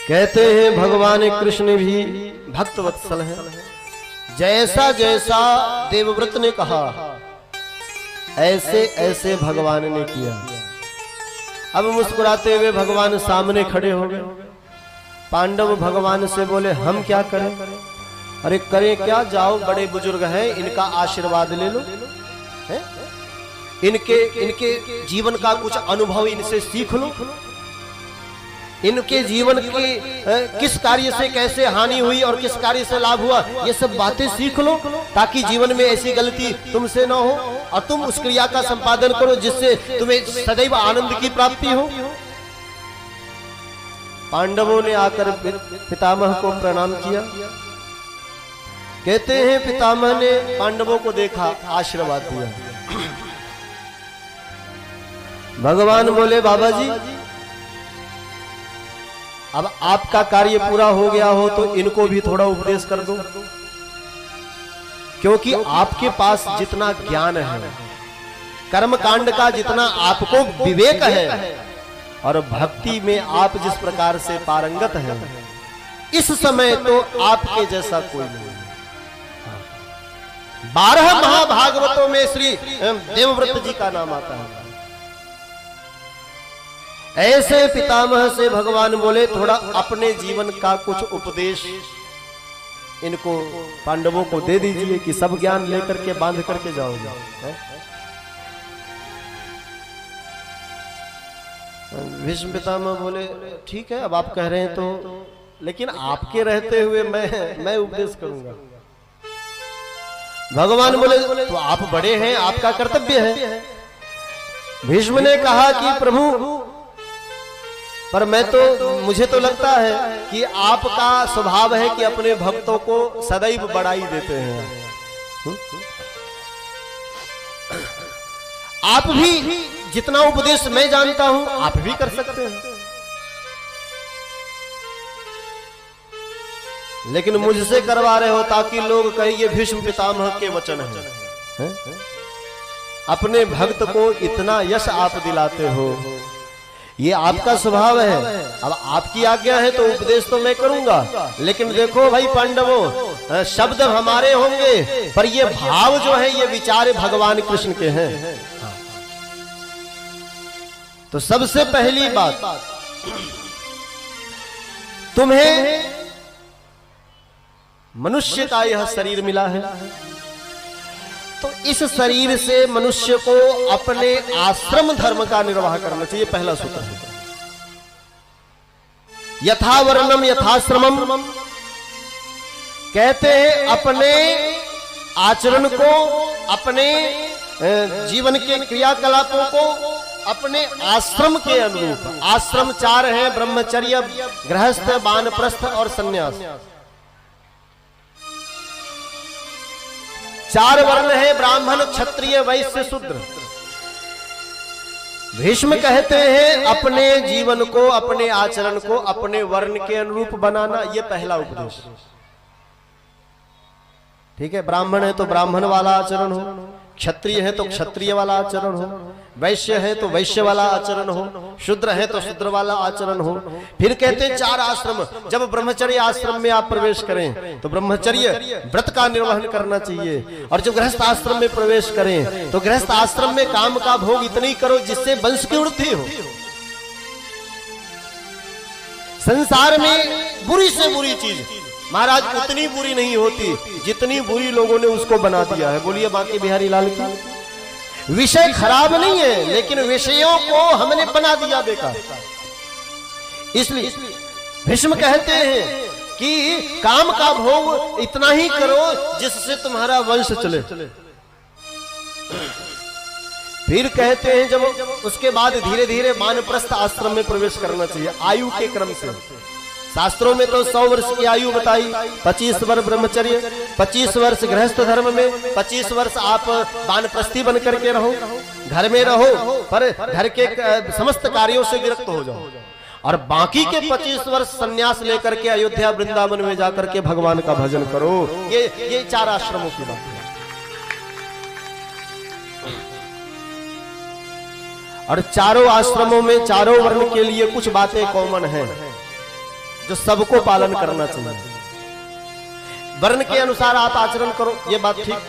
कहते हैं भगवान कृष्ण भी भक्त वत्सल है। जैसा जैसा देवव्रत ने कहा ऐसे ऐसे भगवान ने किया। अब मुस्कुराते हुए भगवान सामने खड़े हो गए। पांडव भगवान से बोले हम क्या करें? अरे करें क्या, जाओ बड़े बुजुर्ग हैं, इनका आशीर्वाद ले लो, है? इनके जीवन का कुछ अनुभव इनसे सीख लो। इनके जीवन की किस कार्य से कैसे हानि हुई और किस कार्य से लाभ हुआ, ये सब बातें सीख लो, ताकि जीवन में ऐसी गलती तुमसे ना हो और तुम उस क्रिया का संपादन करो जिससे तुम्हें सदैव आनंद की प्राप्ति हो। पांडवों ने आकर पितामह को प्रणाम किया। कहते हैं पितामह ने पांडवों को देखा, आशीर्वाद दिया। भगवान बोले बाबा जी, अब आपका कार्य पूरा हो गया हो तो इनको भी थोड़ा उपदेश कर दो, क्योंकि आपके पास जितना ज्ञान है, कर्म कांड का जितना आपको विवेक है और भक्ति में आप जिस प्रकार से पारंगत हैं, इस समय तो आपके जैसा कोई नहीं। 12 महाभागवतों में श्री देवव्रत जी का नाम आता है। ऐसे पितामह से भगवान बोले थोड़ा अपने जीवन का कुछ उपदेश इनको पांडवों को दे दीजिए कि सब ज्ञान लेकर के बांध करके जाओगे। भीष्म पितामह बोले ठीक है, अब आप कह रहे हैं तो, लेकिन आपके रहते हुए मैं उपदेश करूंगा। भगवान बोले तो आप बड़े हैं, आपका कर्तव्य है। भीष्म ने कहा कि प्रभु, पर मुझे तो लगता है कि आपका स्वभाव है कि अपने भक्तों को सदैव बड़ाई देते हैं। आप भी जितना उपदेश मैं जानता हूं आप भी कर सकते हैं, लेकिन मुझसे करवा रहे हो ताकि लोग कहें ये भीष्म पितामह के वचन हैं। अपने भक्त को इतना यश आप दिलाते हो, ये आपका स्वभाव है। अब आपकी आज्ञा है तो उपदेश तो मैं करूंगा, लेकिन देखो भाई पांडवों, शब्द हमारे होंगे पर ये भाव जो है, ये विचार भगवान कृष्ण के हैं। तो सबसे पहली बात, तुम्हें मनुष्य का यह शरीर मिला है, तो इस शरीर से मनुष्य को अपने आश्रम धर्म का निर्वाह करना चाहिए। पहला सूत्र है यथा वर्णम यथाश्रमम। कहते हैं अपने आचरण को, अपने जीवन के क्रियाकलापों को अपने आश्रम के अनुरूप। आश्रम 4 हैं, ब्रह्मचर्य, गृहस्थ, वानप्रस्थ और संन्यास। 4 वर्ण है, ब्राह्मण, क्षत्रिय, वैश्य, शूद्र। भीष्म कहते हैं अपने जीवन को, अपने आचरण को अपने वर्ण के अनुरूप बनाना, यह पहला उपदेश। ठीक है, ब्राह्मण है तो ब्राह्मण वाला आचरण हो, क्षत्रिय है तो क्षत्रिय वाला आचरण हो, वैश्य है तो वैश्य वाला आचरण हो, शूद्र है तो शूद्र वाला आचरण हो। फिर कहते हैं 4 आश्रम। जब ब्रह्मचर्य आश्रम में आप प्रवेश करें तो ब्रह्मचर्य व्रत का निर्वहन करना चाहिए, और जब गृहस्थ आश्रम में प्रवेश करें तो गृहस्थ आश्रम में काम का भोग इतनी करो जिससे वंश की वृद्धि हो। संसार में बुरी से बुरी चीज महाराज उतनी बुरी नहीं होती जितनी बुरी लोगों ने उसको बना दिया है। बोलिए बांके बिहारी लाल की। विषय खराब नहीं है, लेकिन विषयों को हमने बना दिया बेकार। इसलिए भीष्म कहते हैं कि काम का भोग इतना ही करो जिससे तुम्हारा वंश चले। फिर कहते हैं जब उसके बाद धीरे धीरे वानप्रस्थ आश्रम में प्रवेश करना चाहिए आयु के क्रम से। शास्त्रों में तो 100 वर्ष की आयु बताई, 25 वर्ष ब्रह्मचर्य, 25 वर्ष गृहस्थ धर्म में, 25 वर्ष आप वानप्रस्थी बन करके रहो, घर में रहो पर घर के समस्त कार्यों से विरक्त हो जाओ, और बाकी के 25 वर्ष संन्यास लेकर के अयोध्या वृंदावन में जाकर के भगवान का भजन करो। ये 4 आश्रमों की बात है। और चारों आश्रमों में चारों वर्ण के लिए कुछ बातें कॉमन हैं। जो सबको पालन करना चाहिए। वर्ण के अनुसार आप आचरण करो, ये बात ठीक।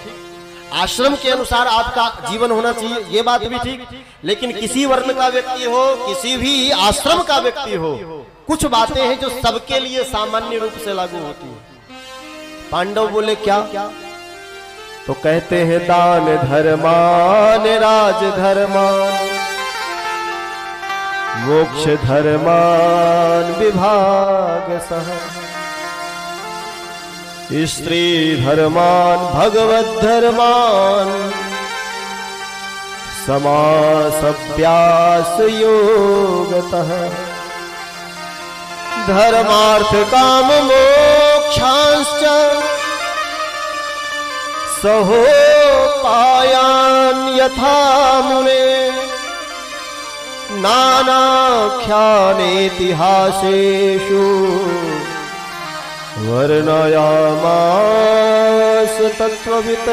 आश्रम के अनुसार आपका जीवन होना चाहिए, ये बात भी ठीक। लेकिन किसी वर्ण का व्यक्ति हो, किसी भी आश्रम का व्यक्ति हो, कुछ बातें हैं जो सबके लिए सामान्य रूप से लागू होती है। पांडव बोले क्या? तो कहते हैं दान धर्मान राज धर्मान मोक्ष धर्मान विभाग सह स्त्री धर्मान भगवत धर्मान समासभ्यास योगतः धर्मार्थ काम मोक्षांश्च सहोपायान यथा मुने नानाख्यानेतिहासेषु वर्णयामास तत्त्ववित्।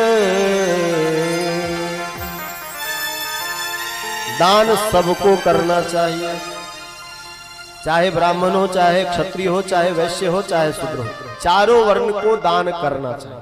दान सबको करना चाहिए, चाहे ब्राह्मण हो, चाहे क्षत्रिय हो, चाहे वैश्य हो, चाहे शूद्र हो, चारों वर्ण को दान करना चाहिए।